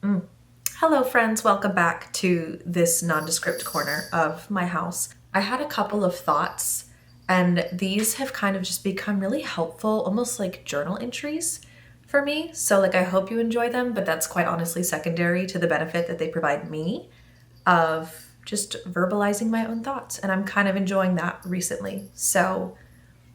Hello friends, welcome back to this nondescript corner of my house. I had a couple of thoughts and these have kind of just become really helpful, almost like journal entries for me. So I hope you enjoy them, but that's quite honestly secondary to the benefit that they provide me of just verbalizing my own thoughts. And I'm kind of enjoying that recently. So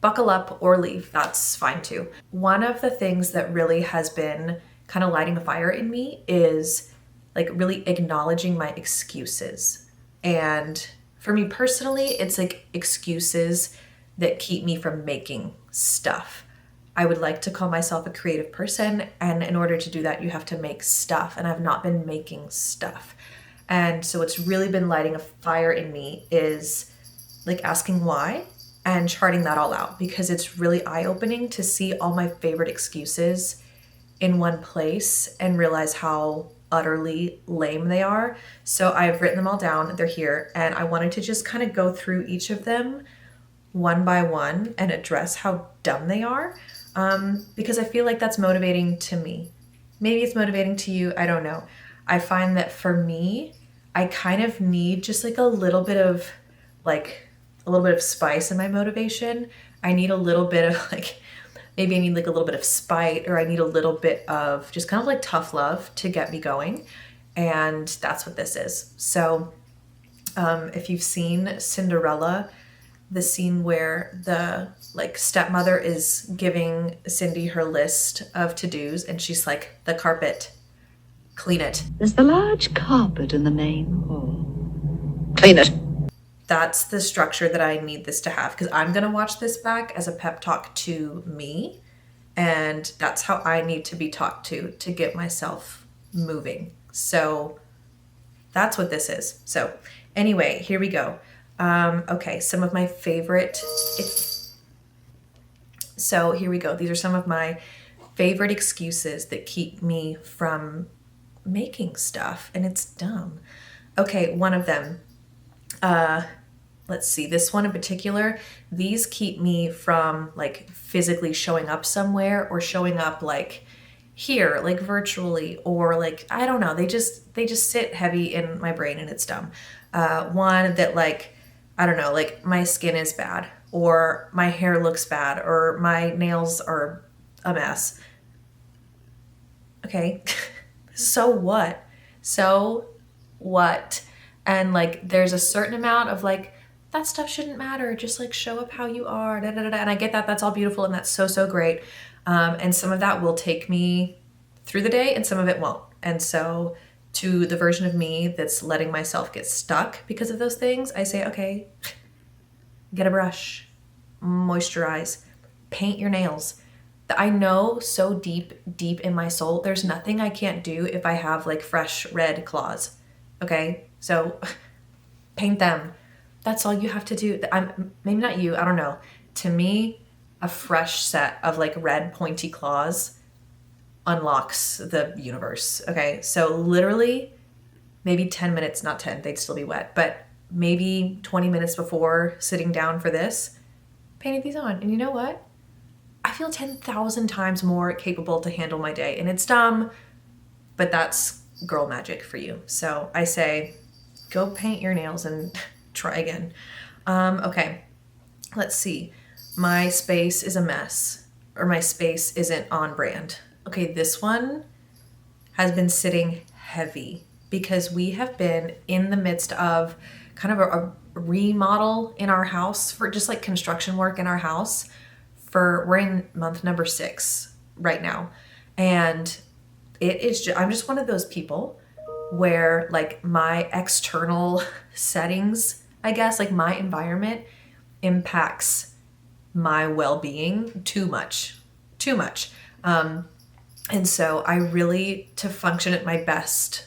buckle up or leave, that's fine too. One of the things that really has been kind of lighting a fire in me is really acknowledging my excuses. And for me personally, it's like excuses that keep me from making stuff. I would like to call myself a creative person, and in order to do that, you have to make stuff, and I've not been making stuff. And so what's really been lighting a fire in me is asking why and charting that all out, because it's really eye-opening to see all my favorite excuses in one place and realize how utterly lame they are. So I've written them all down, they're here, and I wanted to just kind of go through each of them one by one and address how dumb they are, because I feel like that's motivating to me. Maybe it's motivating to you, I don't know. I find that for me, I kind of need just a little bit of spice in my motivation. I need a little bit of maybe I need a little bit of spite, or I need a little bit of just kind of tough love to get me going. And that's what this is. So if you've seen Cinderella, the scene where the stepmother is giving Cindy her list of to-dos and she's like, the carpet, clean it. There's the large carpet in the main hall. Clean it. That's the structure that I need this to have, because I'm going to watch this back as a pep talk to me. And that's how I need to be talked to get myself moving. So that's what this is. So anyway, here we go. Okay, some of my favorite. So here we go. These are some of my favorite excuses that keep me from making stuff, and it's dumb. Okay, one of them. Let's see, this one in particular, these keep me from physically showing up somewhere, or showing up here, virtually, or I don't know, they just sit heavy in my brain and it's dumb. One that I don't know, my skin is bad, or my hair looks bad, or my nails are a mess. Okay, so what? So what? And there's a certain amount of that stuff shouldn't matter. Just show up how you are. Da, da, da, da. And I get that. That's all beautiful and that's so, so great. And some of that will take me through the day and some of it won't. And so to the version of me that's letting myself get stuck because of those things, I say, okay, get a brush, moisturize, paint your nails. I know so deep, deep in my soul, there's nothing I can't do if I have fresh red claws. Okay. So paint them. That's all you have to do. I'm maybe not you, I don't know. To me, a fresh set of red pointy claws unlocks the universe. Okay, so literally maybe 10 minutes, not 10, they'd still be wet, but maybe 20 minutes before sitting down for this, painted these on. And you know what? I feel 10,000 times more capable to handle my day. And it's dumb, but that's girl magic for you. So I say, go paint your nails and try again. Okay, let's see. My space is a mess, or my space isn't on brand. Okay, this one has been sitting heavy because we have been in the midst of kind of a remodel in our house, for just construction work in our house. We're in month number 6 right now. And I'm just one of those people where my external settings, I guess, my environment impacts my well-being too much. And so I really, to function at my best,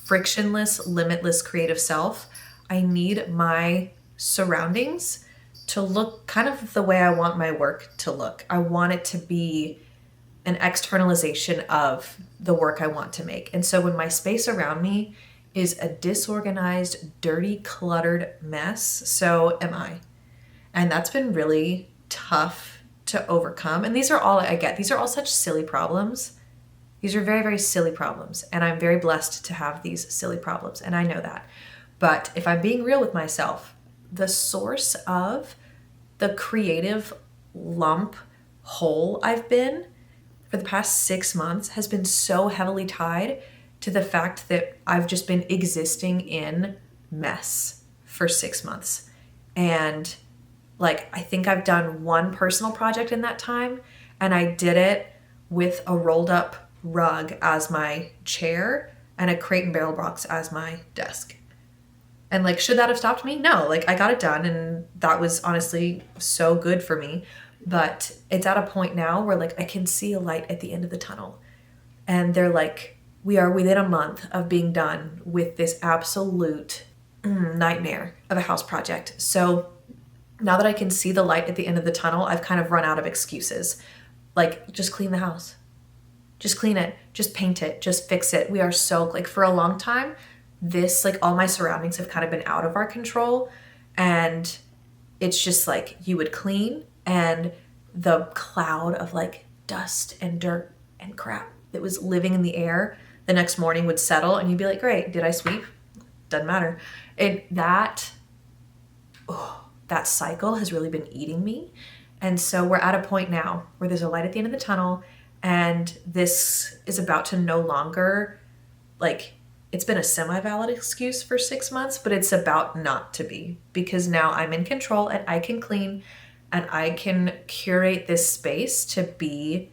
frictionless, limitless creative self, I need my surroundings to look kind of the way I want my work to look. I want it to be an externalization of the work I want to make. And so when my space around me is a disorganized, dirty, cluttered mess, so am I. And that's been really tough to overcome. And these are all I get. These are all such silly problems. These are very, very silly problems. And I'm very blessed to have these silly problems. And I know that. But if I'm being real with myself, the source of the creative lump hole I've been for the past 6 months has been so heavily tied to the fact that I've just been existing in mess for 6 months. And like, I think I've done one personal project in that time, and I did it with a rolled up rug as my chair and a Crate and Barrel box as my desk. And like, should that have stopped me? No, like I got it done, and that was honestly so good for me. But it's at a point now where like I can see a light at the end of the tunnel. And they're like, we are within a month of being done with this absolute nightmare of a house project. So now that I can see the light at the end of the tunnel, I've kind of run out of excuses. Like, just clean the house. Just clean it. Just paint it. Just fix it. We are so, like, for a long time, this, like, all my surroundings have kind of been out of our control. And it's just like, you would clean, and the cloud of, like, dust and dirt and crap that was living in the air the next morning would settle, and you'd be like, great, did I sweep? Doesn't matter. And that cycle has really been eating me. And so we're at a point now where there's a light at the end of the tunnel, and this is about to no longer, like, it's been a semi-valid excuse for 6 months, but it's about not to be, because now I'm in control and I can clean and I can curate this space to be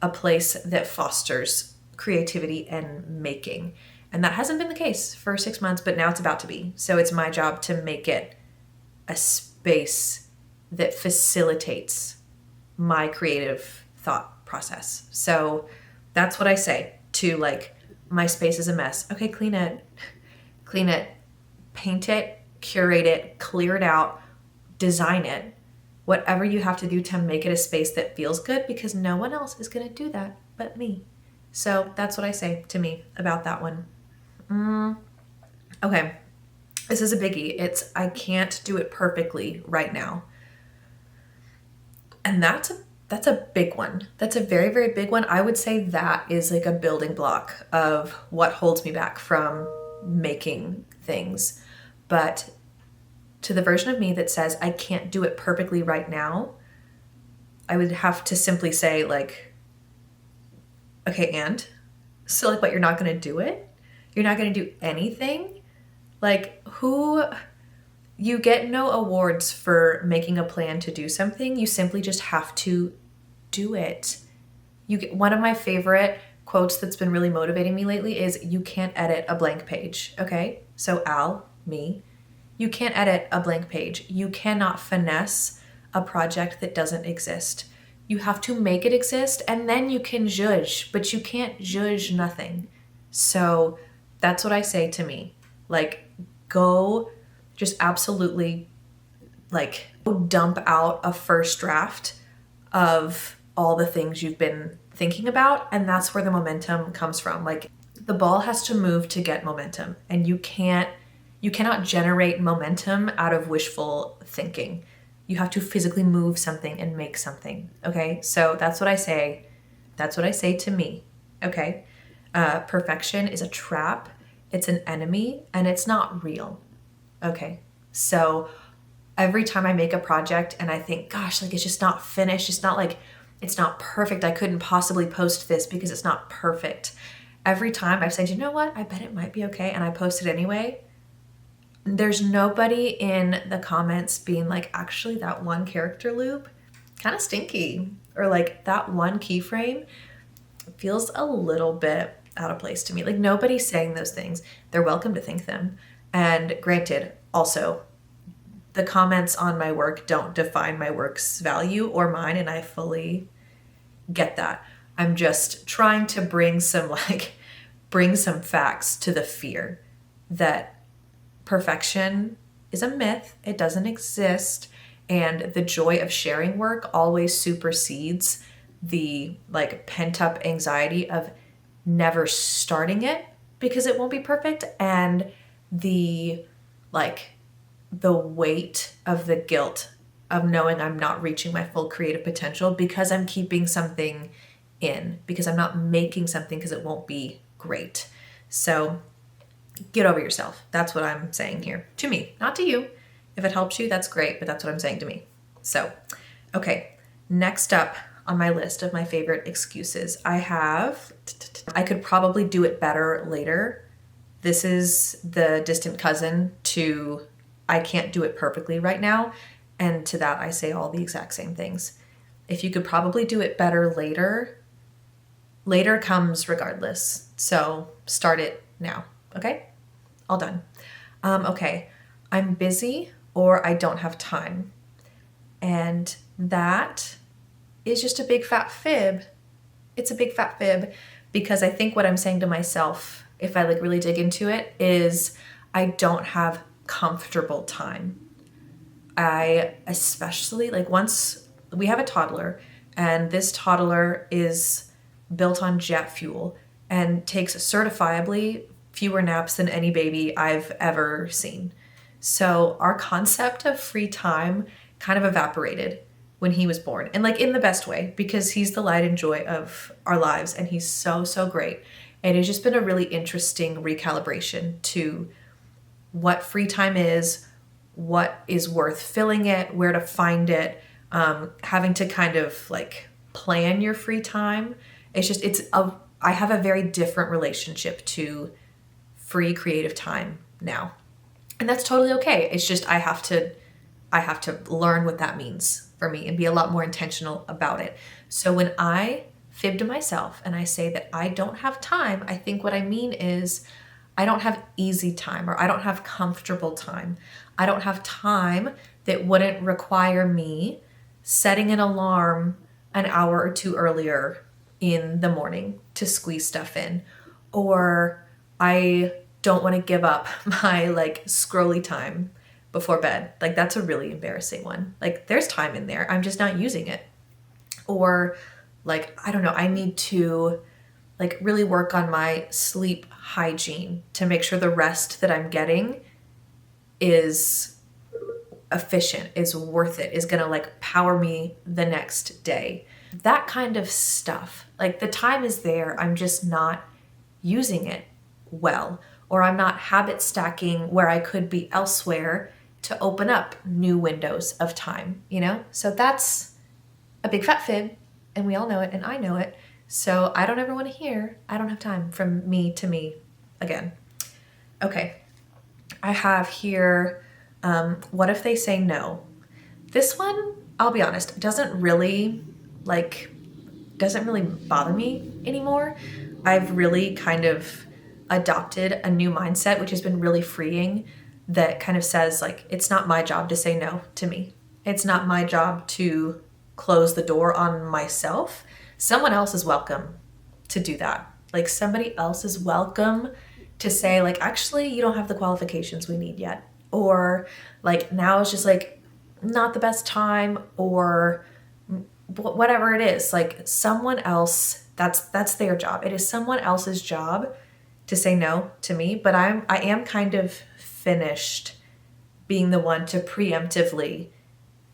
a place that fosters creativity and making. And that hasn't been the case for 6 months, but now it's about to be. So it's my job to make it a space that facilitates my creative thought process. So that's what I say to, like, my space is a mess. Okay, clean it, paint it, curate it, clear it out, design it, whatever you have to do to make it a space that feels good, because no one else is going to do that but me. So that's what I say to me about that one. Okay. This is a biggie. It's, I can't do it perfectly right now. And that's a big one. That's a very, very big one. I would say that is like a building block of what holds me back from making things. But to the version of me that says I can't do it perfectly right now, I would have to simply say, like, okay, and? So, like, what, you're not going to do it? You're not going to do anything? Like, you get no awards for making a plan to do something. You simply just have to do it. One of my favorite quotes that's been really motivating me lately is, you can't edit a blank page. Okay? So me, you can't edit a blank page. You cannot finesse a project that doesn't exist. You have to make it exist, and then you can judge, but you can't judge nothing. So that's what I say to me. Like, go just absolutely, like, dump out a first draft of all the things you've been thinking about, and that's where the momentum comes from. Like, the ball has to move to get momentum, and you cannot generate momentum out of wishful thinking. You have to physically move something and make something, okay? So that's what I say. That's what I say to me, okay? Perfection is a trap. It's an enemy, and it's not real, okay? So every time I make a project and I think, gosh, like, it's just not finished. It's not like, it's not perfect. I couldn't possibly post this because it's not perfect. Every time I've said, you know what? I bet it might be okay. And I post it anyway. There's nobody in the comments being like, actually, that one character loop, kind of stinky. Or like, that one keyframe feels a little bit out of place to me. Like, nobody's saying those things. They're welcome to think them. And granted, also, the comments on my work don't define my work's value or mine, and I fully get that. I'm just trying to bring some facts to the fear that perfection is a myth. It doesn't exist. And the joy of sharing work always supersedes the, like, pent-up anxiety of never starting it because it won't be perfect, and the weight of the guilt of knowing I'm not reaching my full creative potential because I'm keeping something in, because I'm not making something because it won't be great. So get over yourself. That's what I'm saying here to me, not to you. If it helps you, that's great, but that's what I'm saying to me. So, okay, next up on my list of my favorite excuses, I could probably do it better later. This is the distant cousin to I can't do it perfectly right now. And to that, I say all the exact same things. If you could probably do it better later, later comes regardless. So start it now. Okay? All done. Okay. I'm busy or I don't have time. And that is just a big fat fib. It's a big fat fib because I think what I'm saying to myself, if I like really dig into it, is I don't have comfortable time. I especially like once we have a toddler and this toddler is built on jet fuel and takes certifiably fewer naps than any baby I've ever seen. So our concept of free time kind of evaporated when he was born, and like in the best way, because he's the light and joy of our lives and he's so, so great. And it's just been a really interesting recalibration to what free time is, what is worth filling it, where to find it, having to kind of like plan your free time. I have a very different relationship to free creative time now. And that's totally okay. It's just I have to learn what that means for me and be a lot more intentional about it. So when I fib to myself and I say that I don't have time, I think what I mean is I don't have easy time or I don't have comfortable time. I don't have time that wouldn't require me setting an alarm an hour or two earlier in the morning to squeeze stuff in. Or I don't want to give up my like scrolly time before bed. Like that's a really embarrassing one. Like there's time in there, I'm just not using it. Or like, I don't know, I need to like really work on my sleep hygiene to make sure the rest that I'm getting is efficient, is worth it, is gonna like power me the next day. That kind of stuff. Like the time is there, I'm just not using it well, or I'm not habit stacking where I could be elsewhere to open up new windows of time, you know? So that's a big fat fib, and we all know it, and I know it. So I don't ever want to hear, I don't have time, from me to me again. Okay, I have here, what if they say no? This one, I'll be honest, doesn't really bother me anymore. I've really kind of adopted a new mindset, which has been really freeing, that kind of says like, it's not my job to say no to me. It's not my job to close the door on myself. Someone else is welcome to do that. Like somebody else is welcome to say like, actually, you don't have the qualifications we need yet. Or like, now it's just like not the best time, or whatever it is. Like someone else, that's their job. It is someone else's job to say no to me, but I am kind of finished being the one to preemptively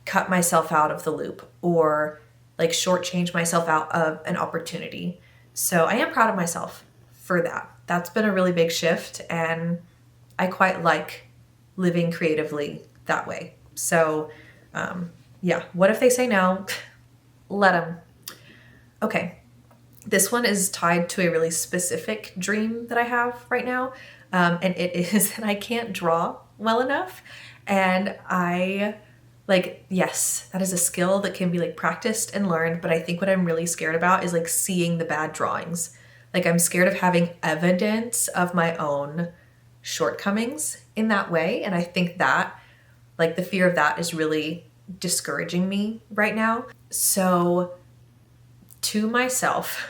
cut myself out of the loop or like shortchange myself out of an opportunity. So I am proud of myself for that. That's been a really big shift, and I quite like living creatively that way. So yeah, what if they say no? Let them. Okay, this one is tied to a really specific dream that I have right now, and it is that I can't draw well enough. And yes, that is a skill that can be like practiced and learned, but I think what I'm really scared about is like seeing the bad drawings. Like I'm scared of having evidence of my own shortcomings in that way. And I think that like the fear of that is really discouraging me right now. So to myself,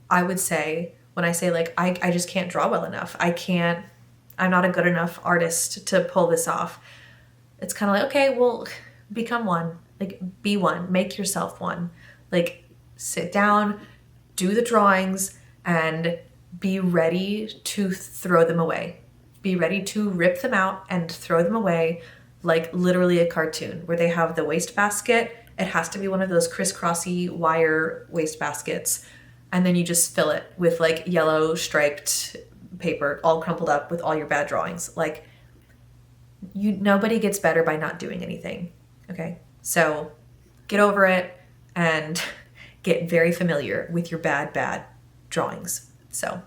I would say, when I say like, I just can't draw well enough. I'm not a good enough artist to pull this off. It's kind of like, okay, well, become one, like be one, make yourself one, like sit down, do the drawings, and be ready to throw them away. Be ready to rip them out and throw them away, like literally a cartoon where they have the wastebasket. It has to be one of those crisscrossy wire wastebaskets. and then you just fill it with like yellow striped paper, all crumpled up with all your bad drawings. Like, nobody gets better by not doing anything. Okay, so get over it and get very familiar with your bad drawings. So,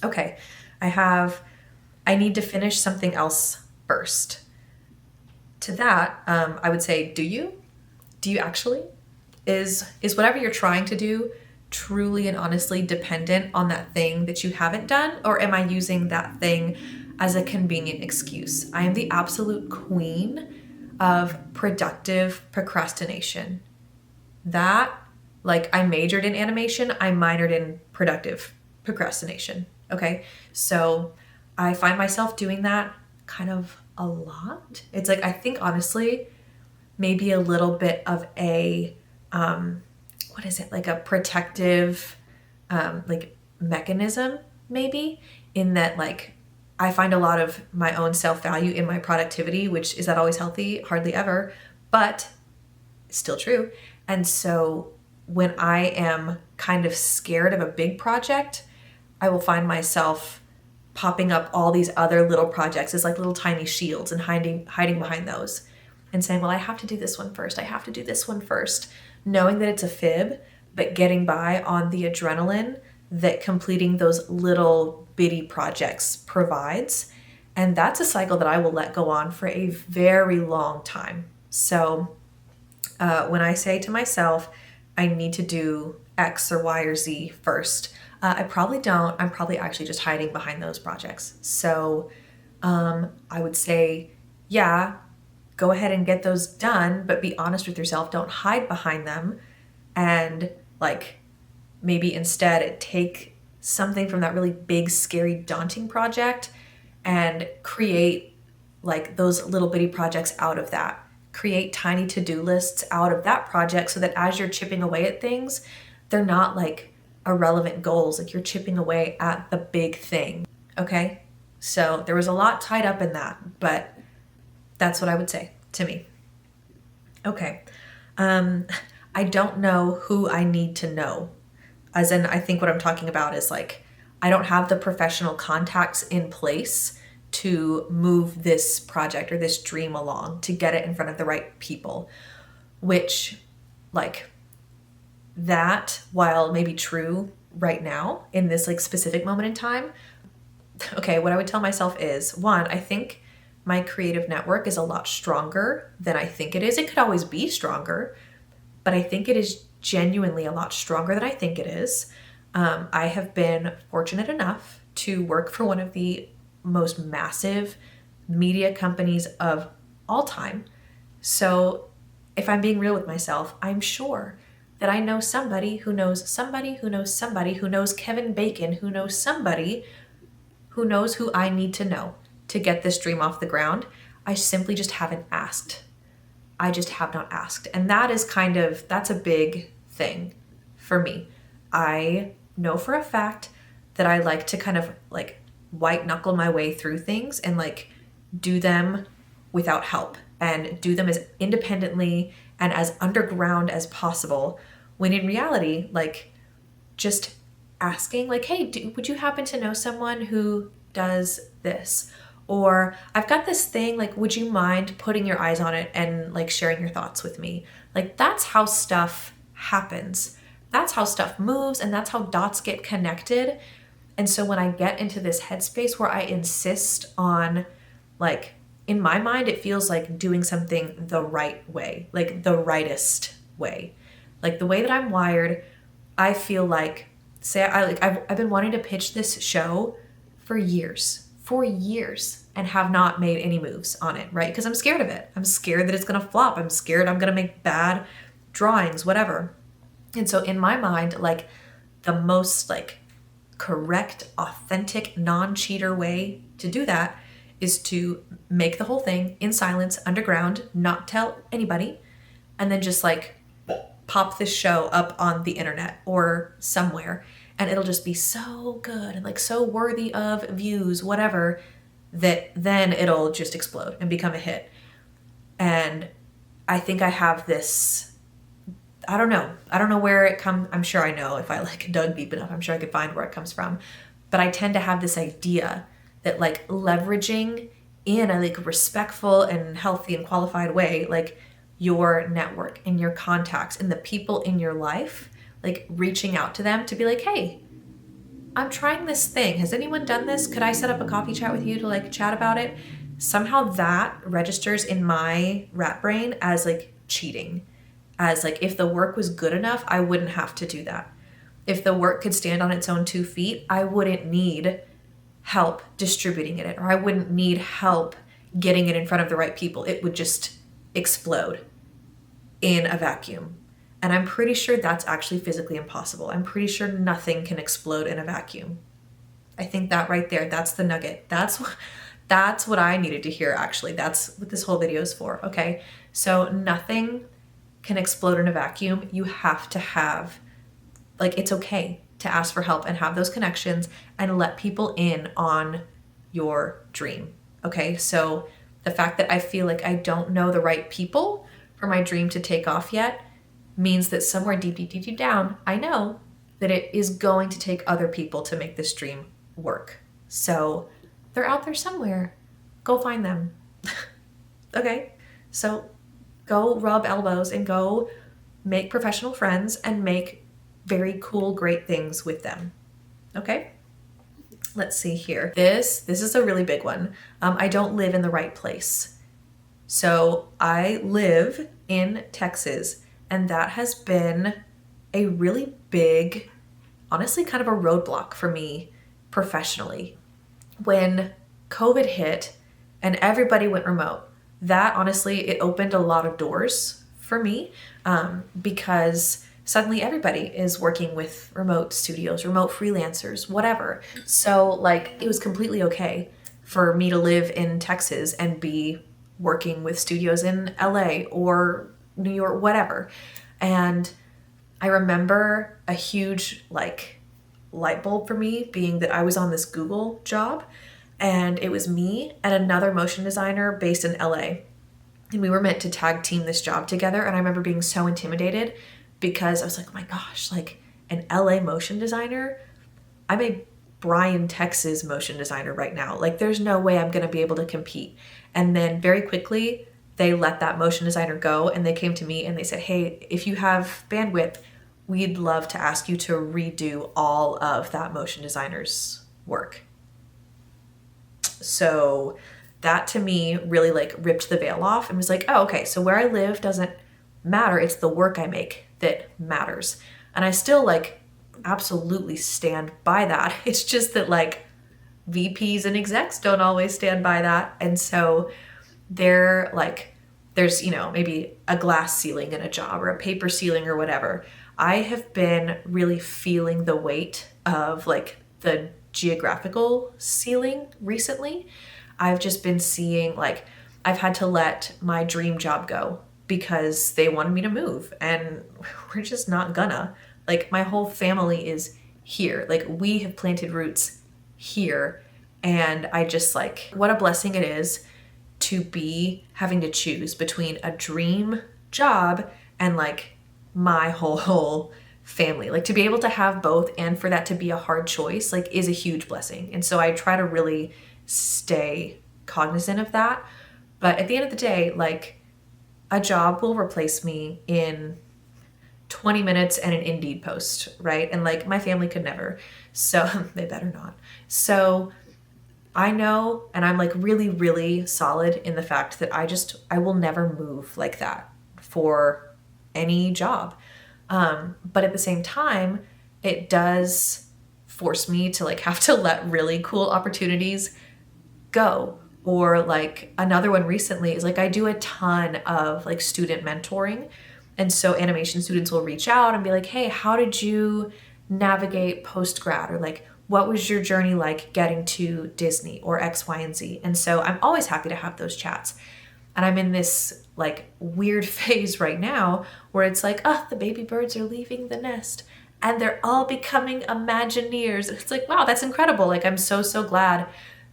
okay, I need to finish something else first. To that, I would say, do you actually? Is whatever you're trying to do truly and honestly dependent on that thing that you haven't done? Or am I using that thing as a convenient excuse? I am the absolute queen of productive procrastination. That, like, I majored in animation, I minored in productive procrastination. Okay, so I find myself doing that kind of a lot. It's like, I think honestly, maybe a little bit of a, what is it? Like a protective, like mechanism, maybe, in that, like, I find a lot of my own self-value in my productivity, which is that always healthy? Hardly ever, but still true. And so when I am kind of scared of a big project, I will find myself popping up all these other little projects as like little tiny shields and hiding behind those and saying, well, I have to do this one first. I have to do this one first, knowing that it's a fib, but getting by on the adrenaline that completing those little bitty projects provides. And that's a cycle that I will let go on for a very long time. So when I say to myself, I need to do X or Y or Z first, I probably don't. I'm probably actually just hiding behind those projects. So I would say, yeah, go ahead and get those done, but be honest with yourself. Don't hide behind them. And like, maybe instead take something from that really big, scary, daunting project and create like those little bitty projects out of that. Create tiny to-do lists out of that project so that as you're chipping away at things, they're not like irrelevant goals. Like, you're chipping away at the big thing. Okay? So there was a lot tied up in that, but that's what I would say to me. Okay. I don't know who I need to know. As in, I think what I'm talking about is like, I don't have the professional contacts in place to move this project or this dream along, to get it in front of the right people, which, like, that, while maybe true right now in this like specific moment in time, okay, what I would tell myself is, one, I think my creative network is a lot stronger than I think it is. It could always be stronger, but I think it is genuinely a lot stronger than I think it is. I have been fortunate enough to work for one of the most massive media companies of all time. So if I'm being real with myself, I'm sure that I know somebody who knows somebody who knows somebody who knows Kevin Bacon, who knows somebody who knows who I need to know to get this dream off the ground. I simply just haven't asked. I just have not asked. And that is that's a big thing for me. I know for a fact that I like to kind of like white knuckle my way through things and like do them without help and do them as independently and as underground as possible, when in reality, like, just asking like, hey, would you happen to know someone who does this? Or I've got this thing, like, would you mind putting your eyes on it and like sharing your thoughts with me? Like, that's how stuff happens. That's how stuff moves, and that's how dots get connected. And so when I get into this headspace where I insist on, like, in my mind, it feels like doing something the right way, like the rightest way. Like, the way that I'm wired, I feel like, I've been wanting to pitch this show for years, and have not made any moves on it, right? Because I'm scared of it. I'm scared that it's going to flop. I'm scared I'm going to make bad drawings, whatever. And so in my mind, like, the most like correct, authentic, non-cheater way to do that is to make the whole thing in silence, underground, not tell anybody, and then just like pop this show up on the internet or somewhere, and it'll just be so good and like so worthy of views, whatever, that then it'll just explode and become a hit. And I think I have I don't know. I don't know where it comes. I'm sure I know if I like dug deep enough. I'm sure I could find where it comes from. But I tend to have this idea that like leveraging in a like respectful and healthy and qualified way, like your network and your contacts and the people in your life, like reaching out to them to be like, hey, I'm trying this thing. Has anyone done this? Could I set up a coffee chat with you to like chat about it? Somehow that registers in my rat brain as like cheating. As like, if the work was good enough, I wouldn't have to do that. If the work could stand on its own 2 feet, I wouldn't need help distributing it, or I wouldn't need help getting it in front of the right people. It would just explode in a vacuum. And I'm pretty sure that's actually physically impossible. I'm pretty sure nothing can explode in a vacuum. I think that right there, that's the nugget. That's what I needed to hear, actually. That's what this whole video is for, okay? So nothing can explode in a vacuum. You have to have, like, it's okay to ask for help and have those connections and let people in on your dream, okay? So the fact that I feel like I don't know the right people for my dream to take off yet means that somewhere deep, deep, deep, deep down, I know that it is going to take other people to make this dream work. So they're out there somewhere. Go find them. Okay? So go rub elbows and go make professional friends and make very cool, great things with them. Okay? Let's see here. This is a really big one. I don't live in the right place. So I live in Texas, and that has been a really big, honestly, kind of a roadblock for me professionally. When COVID hit and everybody went remote, that honestly, it opened a lot of doors for me, because suddenly everybody is working with remote studios, remote freelancers, whatever. So like, it was completely okay for me to live in Texas and be working with studios in LA or New York, whatever. And I remember a huge like light bulb for me being that I was on this Google job, and it was me and another motion designer based in LA. And we were meant to tag team this job together. And I remember being so intimidated because I was like, oh my gosh, like an LA motion designer? I'm a Bryan, Texas motion designer right now. Like there's no way I'm going to be able to compete. And then very quickly, they let that motion designer go, and they came to me and they said, hey, if you have bandwidth, we'd love to ask you to redo all of that motion designer's work. So that to me really like ripped the veil off and was like, oh, okay, so where I live doesn't matter. It's the work I make that matters. And I still like absolutely stand by that. It's just that like VPs and execs don't always stand by that. And so they're like, there's, you know, maybe a glass ceiling in a job or a paper ceiling or whatever. I have been really feeling the weight of like the geographical ceiling recently. I've just been seeing like, I've had to let my dream job go because they wanted me to move, and we're just not gonna. Like my whole family is here. Like we have planted roots here, and I just like, what a blessing it is to be having to choose between a dream job and like my whole family. Like to be able to have both and for that to be a hard choice like is a huge blessing. And so I try to really stay cognizant of that. But at the end of the day, like a job will replace me in 20 minutes and an Indeed post, right? And like my family could never, so they better not. So I know, and I'm like really, really solid in the fact that I will never move like that for any job. But at the same time, it does force me to like have to let really cool opportunities go. Or like another one recently is like I do a ton of like student mentoring. And so animation students will reach out and be like, hey, how did you navigate post-grad? Or like, what was your journey like getting to Disney or X, Y, and Z? And so I'm always happy to have those chats. And I'm in this like weird phase right now where it's like, oh, the baby birds are leaving the nest and they're all becoming Imagineers. It's like, wow, that's incredible. Like, I'm so, so glad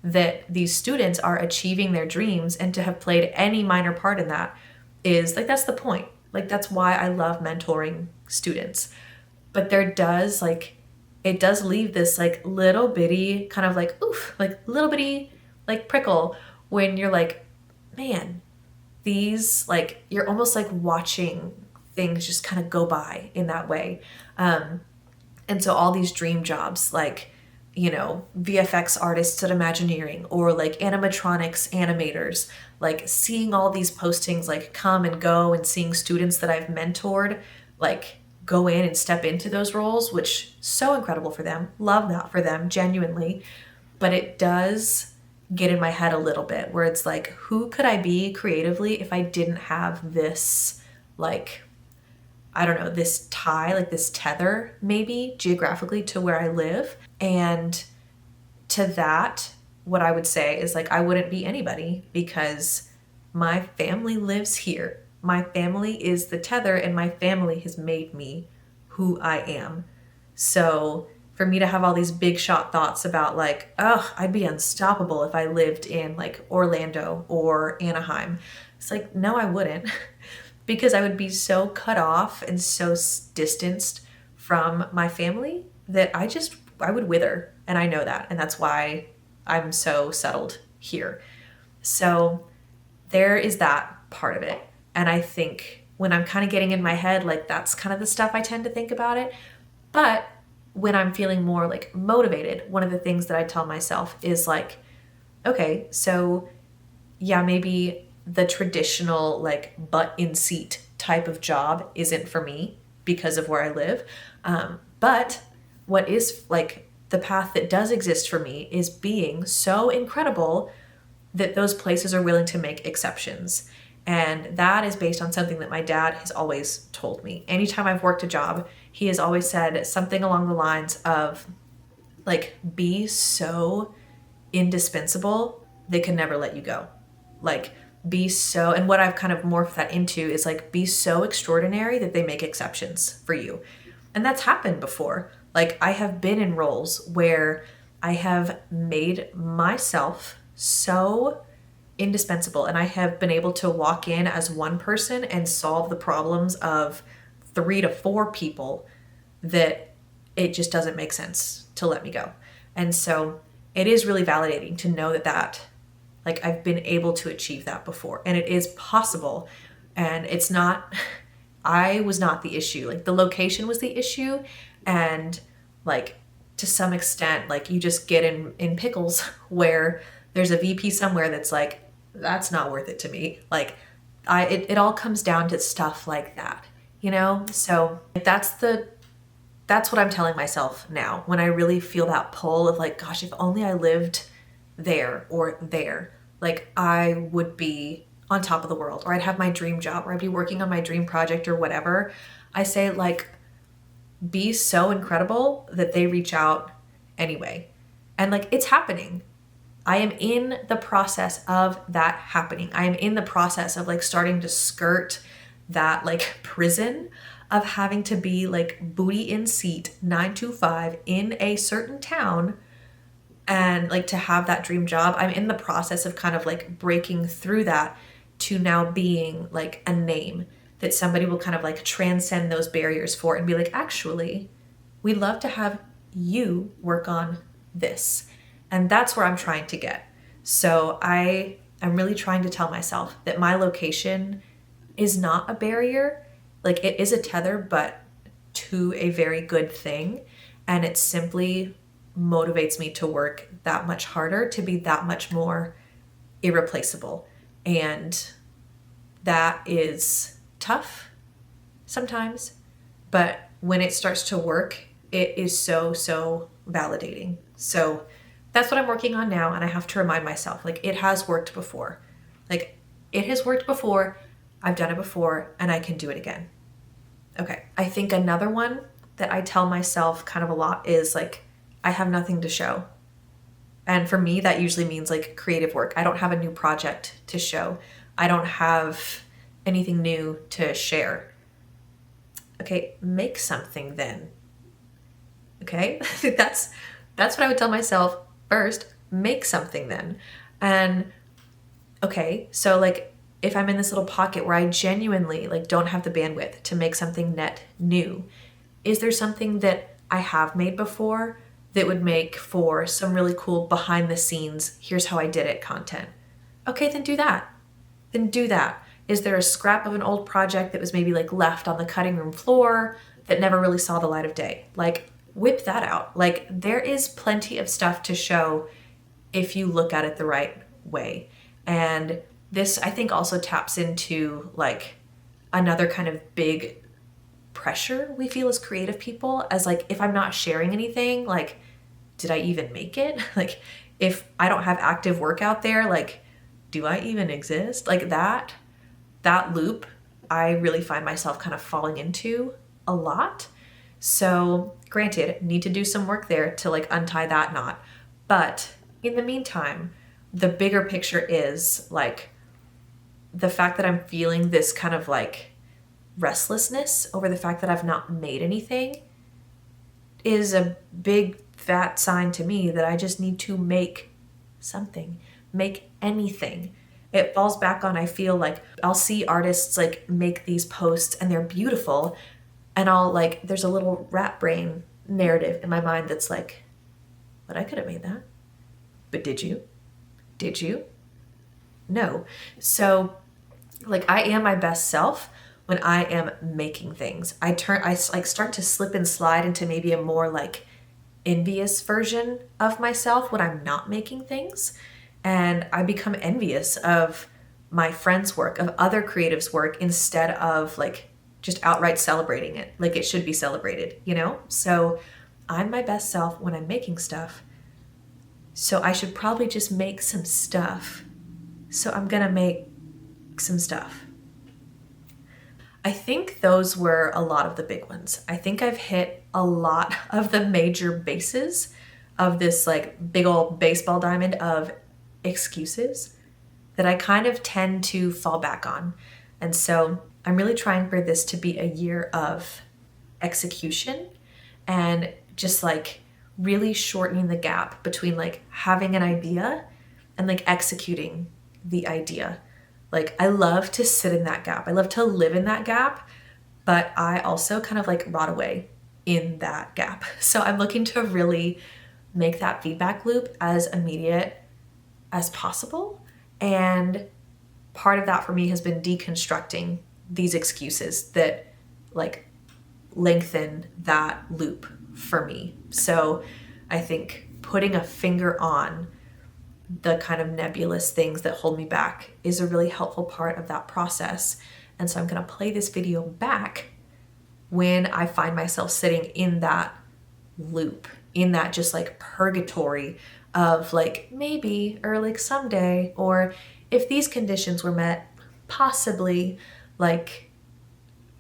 that these students are achieving their dreams, and to have played any minor part in that is like, that's the point. Like that's why I love mentoring students. But there does like it does leave this like little bitty kind of like oof, like little bitty like prickle when you're like, man, these like you're almost like watching things just kind of go by in that way. And so all these dream jobs like, you know, VFX artists at Imagineering or like animatronics animators, like seeing all these postings like come and go and seeing students that I've mentored like go in and step into those roles, which so incredible for them. Love that for them, genuinely. But it does get in my head a little bit where it's like, who could I be creatively if I didn't have this like I don't know, this tie, like this tether, maybe geographically to where I live. And to that, what I would say is like, I wouldn't be anybody because my family lives here. My family is the tether, and my family has made me who I am. So for me to have all these big shot thoughts about like, oh, I'd be unstoppable if I lived in like Orlando or Anaheim. It's like, no, I wouldn't. Because I would be so cut off and so distanced from my family that I would wither. And I know that. And that's why I'm so settled here. So there is that part of it. And I think when I'm kind of getting in my head, like that's kind of the stuff I tend to think about it. But when I'm feeling more like motivated, one of the things that I tell myself is like, okay, so yeah, maybe the traditional like butt in seat type of job isn't for me because of where I live. But what is like the path that does exist for me is being so incredible that those places are willing to make exceptions. And that is based on something that my dad has always told me. Anytime I've worked a job, he has always said something along the lines of like, be so indispensable, they can never let you go. Like, be so, and what I've kind of morphed that into is like, be so extraordinary that they make exceptions for you. And that's happened before. Like, I have been in roles where I have made myself so indispensable, and I have been able to walk in as one person and solve the problems of 3 to 4 people that it just doesn't make sense to let me go. And so it is really validating to know that like I've been able to achieve that before, and it is possible. And it's not, I was not the issue. Like the location was the issue. And like to some extent, like you just get in pickles where there's a VP somewhere that's like, that's not worth it to me. Like it all comes down to stuff like that, you know? So that's what I'm telling myself now when I really feel that pull of like, gosh, if only I lived there or there, like I would be on top of the world, or I'd have my dream job, or I'd be working on my dream project or whatever. I say like, be so incredible that they reach out anyway. And like, it's happening. I am in the process of that happening. I am in the process of like starting to skirt that like prison of having to be like booty in seat 9 to 5 in a certain town and like to have that dream job. I'm in the process of kind of like breaking through that to now being like a name that somebody will kind of like transcend those barriers for and be like, actually, we'd love to have you work on this. And that's where I'm trying to get. So I'm really trying to tell myself that my location is not a barrier. Like it is a tether, but to a very good thing. And it simply motivates me to work that much harder, to be that much more irreplaceable. And that is tough sometimes, but when it starts to work, it is so, so validating. So that's what I'm working on now. And I have to remind myself, like, it has worked before. Like, it has worked before. I've done it before, and I can do it again. Okay. I think another one that I tell myself kind of a lot is like, I have nothing to show. And for me, that usually means like creative work. I don't have a new project to show. I don't have anything new to share. Okay, make something then. Okay, that's what I would tell myself first. Make something then. And okay, so like if I'm in this little pocket where I genuinely like don't have the bandwidth to make something net new, is there something that I have made before that would make for some really cool behind the scenes, here's how I did it content? Okay, then do that. Then do that. Is there a scrap of an old project that was maybe like left on the cutting room floor that never really saw the light of day? Like, whip that out. Like, there is plenty of stuff to show if you look at it the right way. And this, I think, also taps into like another kind of big pressure we feel as creative people, as like, if I'm not sharing anything, like, did I even make it? Like, if I don't have active work out there, like, do I even exist? Like that loop, I really find myself kind of falling into a lot. So granted, need to do some work there to like untie that knot. But in the meantime, the bigger picture is like the fact that I'm feeling this kind of like restlessness over the fact that I've not made anything is a big fat sign to me that I just need to make something, make anything. It falls back on, I feel like I'll see artists like make these posts and they're beautiful, and I'll like, there's a little rat brain narrative in my mind that's like, but I could have made that. But did you? Did you? No. So like, I am my best self when I am making things. I like start to slip and slide into maybe a more like envious version of myself when I'm not making things. And I become envious of my friends' work, of other creatives' work, instead of like just outright celebrating it. Like it should be celebrated, you know? So I'm my best self when I'm making stuff. So I should probably just make some stuff. So I'm gonna make some stuff. I think those were a lot of the big ones. I think I've hit a lot of the major bases of this like big old baseball diamond of excuses that I kind of tend to fall back on. And so I'm really trying for this to be a year of execution and just like really shortening the gap between like having an idea and like executing the idea. Like I love to sit in that gap. I love to live in that gap, but I also kind of like rot away in that gap. So I'm looking to really make that feedback loop as immediate as possible. And part of that for me has been deconstructing these excuses that like lengthen that loop for me. So I think putting a finger on the kind of nebulous things that hold me back is a really helpful part of that process. And so I'm going to play this video back when I find myself sitting in that loop, in that just like purgatory of like maybe, or like someday, or if these conditions were met, possibly. Like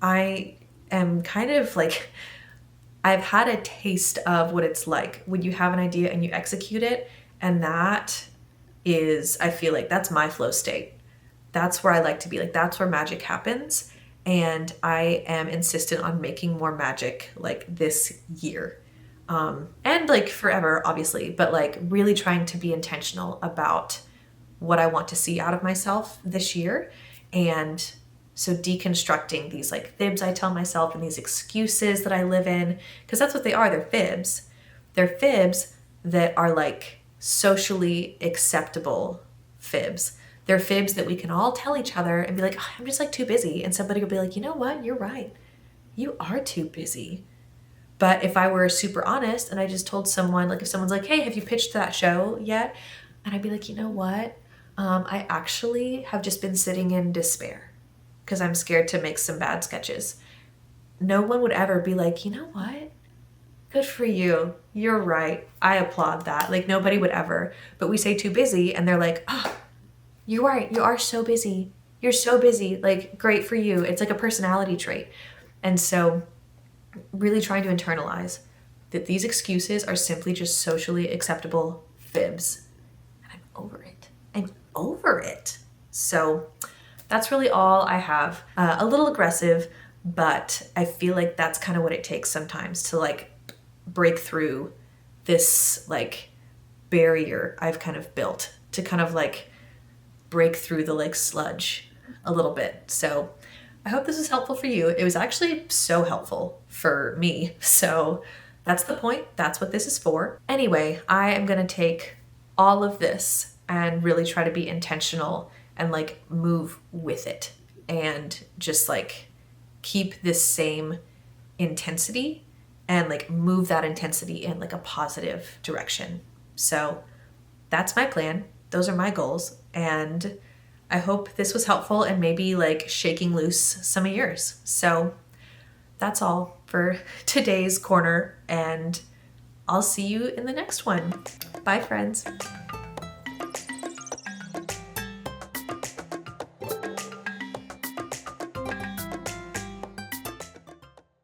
I am kind of like, I've had a taste of what it's like when you have an idea and you execute it. And that is, I feel like that's my flow state. That's where I like to be. Like that's where magic happens. And I am insistent on making more magic like this year. And like forever, obviously, but like really trying to be intentional about what I want to see out of myself this year. And so deconstructing these like fibs I tell myself and these excuses that I live in, because that's what they are. They're fibs. They're fibs that are like socially acceptable fibs. They're fibs that we can all tell each other and be like, oh, I'm just like too busy. And somebody will be like, you know what? You're right. You are too busy. But if I were super honest and I just told someone, like if someone's like, hey, have you pitched that show yet? And I'd be like, you know what? I actually have just been sitting in despair because I'm scared to make some bad sketches. No one would ever be like, you know what? Good for you. You're right. I applaud that. Like nobody would ever. But we say too busy and they're like, oh, you're right. You are so busy. You're so busy. Like great for you. It's like a personality trait. And so really trying to internalize that these excuses are simply just socially acceptable fibs. And I'm over it. I'm over it. So that's really all I have. A little aggressive, but I feel like that's kind of what it takes sometimes to like break through this like barrier I've kind of built, to kind of like break through the like sludge a little bit. So I hope this was helpful for you. It was actually so helpful for me. So that's the point. That's what this is for. Anyway, I am going to take all of this and really try to be intentional and like move with it and just like keep this same intensity and like move that intensity in like a positive direction. So that's my plan. Those are my goals. And I hope this was helpful and maybe like shaking loose some of yours. So that's all for today's corner, and I'll see you in the next one. Bye, friends.